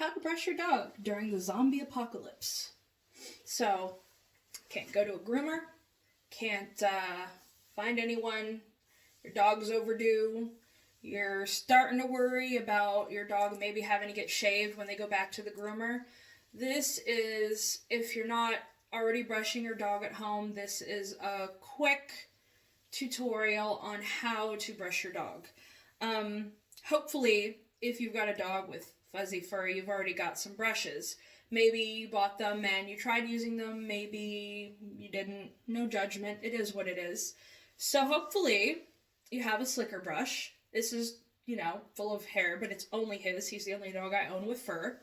how to brush your dog during the zombie apocalypse. So, can't go to a groomer, can't find anyone, your dog's overdue, you're starting to worry about your dog maybe having to get shaved when they go back to the groomer. This is, if you're not already brushing your dog at home, this is a quick tutorial on how to brush your dog. Hopefully, if you've got a dog with fuzzy fur, you've already got some brushes. Maybe you bought them and you tried using them, maybe you didn't. No judgment, it is what it is. So hopefully, you have a slicker brush. This is, full of hair, but it's only his. He's the only dog I own with fur.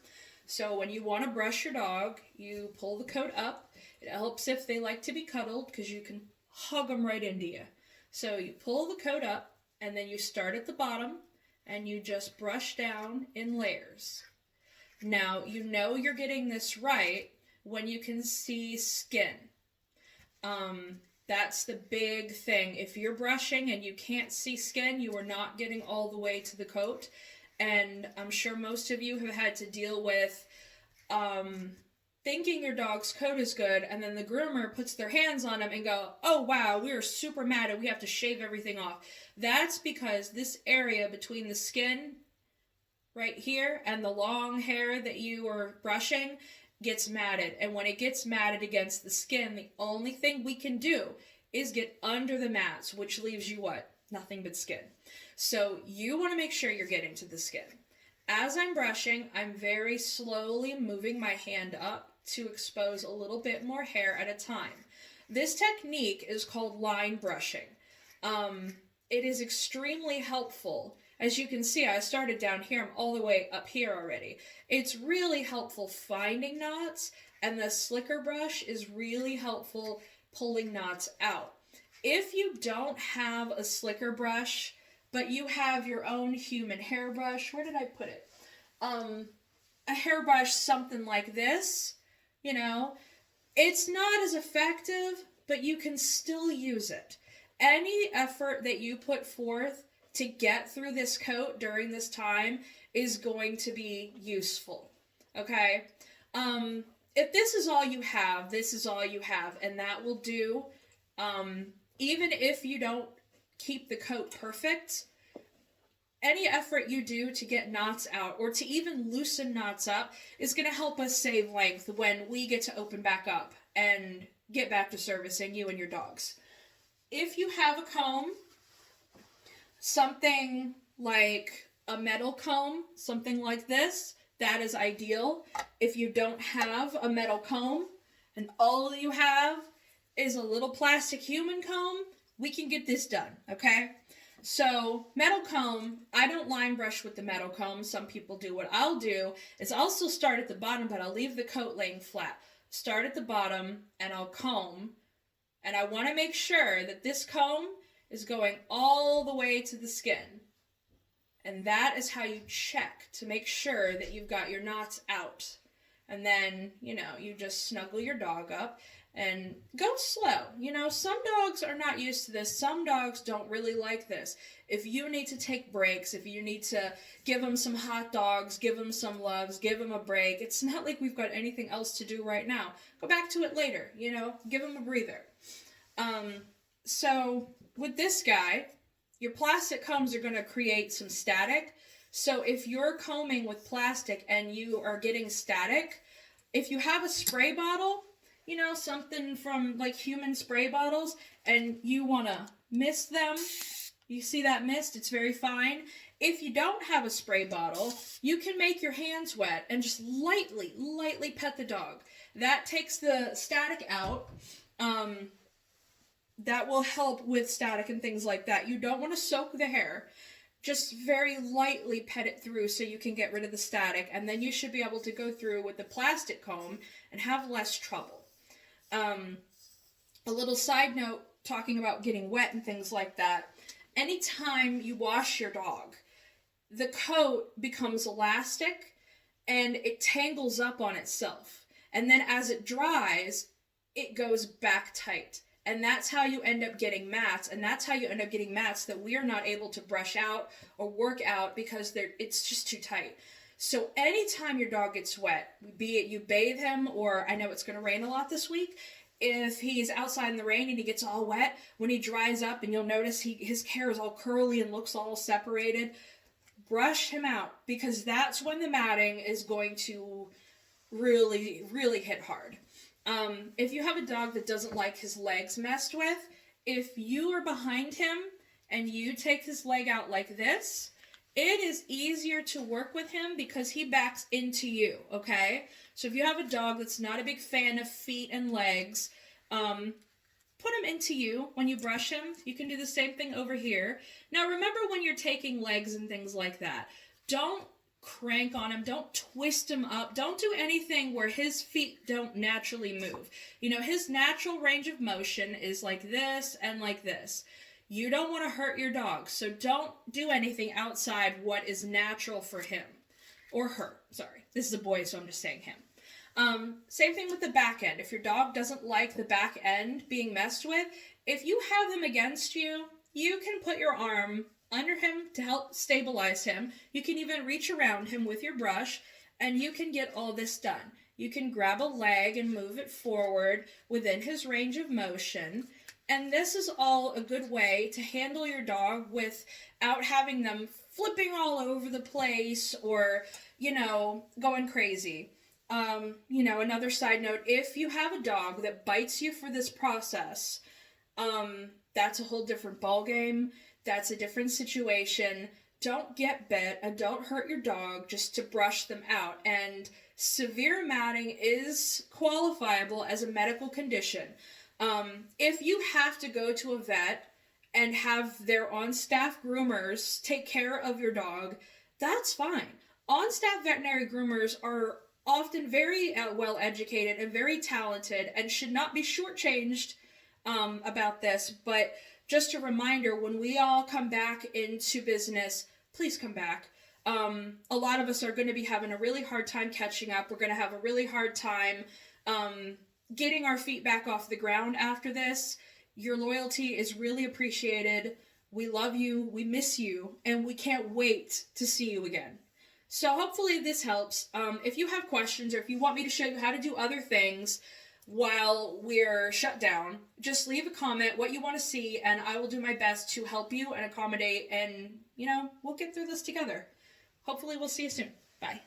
So when you want to brush your dog, you pull the coat up. It helps if they like to be cuddled because you can hug them right into you. So you pull the coat up and then you start at the bottom and you just brush down in layers. Now, you're getting this right when you can see skin. That's the big thing. If you're brushing and you can't see skin, you are not getting all the way to the coat. And I'm sure most of you have had to deal with thinking your dog's coat is good, and then the groomer puts their hands on him and go, oh wow, we are super mad and we have to shave everything off. That's because this area between the skin right here and the long hair that you are brushing gets matted. And when it gets matted against the skin, the only thing we can do is get under the mats, which leaves you what? Nothing but skin. So you want to make sure you're getting to the skin. As I'm brushing, I'm very slowly moving my hand up to expose a little bit more hair at a time. This technique is called line brushing. It is extremely helpful. As you can see, I started down here, I'm all the way up here already. It's really helpful finding knots, and the slicker brush is really helpful pulling knots out. If you don't have a slicker brush, but you have your own human hairbrush, where did I put it? A hairbrush, something like this, it's not as effective, but you can still use it. Any effort that you put forth to get through this coat during this time is going to be useful, okay? If this is all you have, this is all you have, and that will do. Even if you don't keep the coat perfect, any effort you do to get knots out or to even loosen knots up is going to help us save length when we get to open back up and get back to servicing you and your dogs. If you have a comb, something like a metal comb, something like this, that is ideal. If you don't have a metal comb and all you have is a little plastic human comb, we can get this done, okay? So, metal comb, I don't line brush with the metal comb. Some people do. What I'll do is I'll still start at the bottom, but I'll leave the coat laying flat. Start at the bottom, and I'll comb. And I want to make sure that this comb is going all the way to the skin. And that is how you check to make sure that you've got your knots out. And then, you just snuggle your dog up and go slow. Some dogs are not used to this. Some dogs don't really like this. If you need to take breaks, if you need to give them some hot dogs, give them some loves, give them a break, it's not like we've got anything else to do right now. Go back to it later, give them a breather. So with this guy, your plastic combs are going to create some static. So if you're combing with plastic and you are getting static, if you have a spray bottle, something from like human spray bottles, and you want to mist them, you see that mist? It's very fine. If you don't have a spray bottle, you can make your hands wet and just lightly pet the dog. That takes the static out. That will help with static and things like that. You don't want to soak the hair. Just very lightly pet it through so you can get rid of the static, and then you should be able to go through with the plastic comb and have less trouble. A little side note, talking about getting wet and things like that. Anytime you wash your dog, the coat becomes elastic and it tangles up on itself. And then as it dries, it goes back tight. And that's how you end up getting mats, and that's how you end up getting mats that we are not able to brush out or work out because it's just too tight. So anytime your dog gets wet, be it you bathe him, or I know it's going to rain a lot this week, if he's outside in the rain and he gets all wet, when he dries up and you'll notice his hair is all curly and looks all separated, brush him out, because that's when the matting is going to really, really hit hard. If you have a dog that doesn't like his legs messed with, if you are behind him and you take his leg out like this, it is easier to work with him because he backs into you, okay? So if you have a dog that's not a big fan of feet and legs, put him into you when you brush him. You can do the same thing over here. Now remember, when you're taking legs and things like that, don't crank on him, don't twist him up, don't do anything where his feet don't naturally move. You know, his natural range of motion is like this and like this. You don't want to hurt your dog, so don't do anything outside what is natural for him. Or her, sorry. This is a boy, so I'm just saying him. Same thing with the back end. If your dog doesn't like the back end being messed with, if you have him against you, you can put your arm under him to help stabilize him. You can even reach around him with your brush, and you can get all this done. You can grab a leg and move it forward within his range of motion. And this is all a good way to handle your dog without having them flipping all over the place or, going crazy. Another side note, if you have a dog that bites you for this process, that's a whole different ballgame. That's a different situation. Don't get bit and don't hurt your dog just to brush them out. And severe matting is qualifiable as a medical condition. If you have to go to a vet and have their on-staff groomers take care of your dog, that's fine. On-staff veterinary groomers are often very well educated and very talented and should not be shortchanged about this. But just a reminder, when we all come back into business, please come back. A lot of us are going to be having a really hard time catching up. We're going to have a really hard time getting our feet back off the ground after this. Your loyalty is really appreciated. We love you, we miss you, and we can't wait to see you again. So hopefully this helps. If you have questions or if you want me to show you how to do other things while we're shut down, just leave a comment what you want to see, and I will do my best to help you and accommodate, and we'll get through this together. Hopefully we'll see you soon. Bye.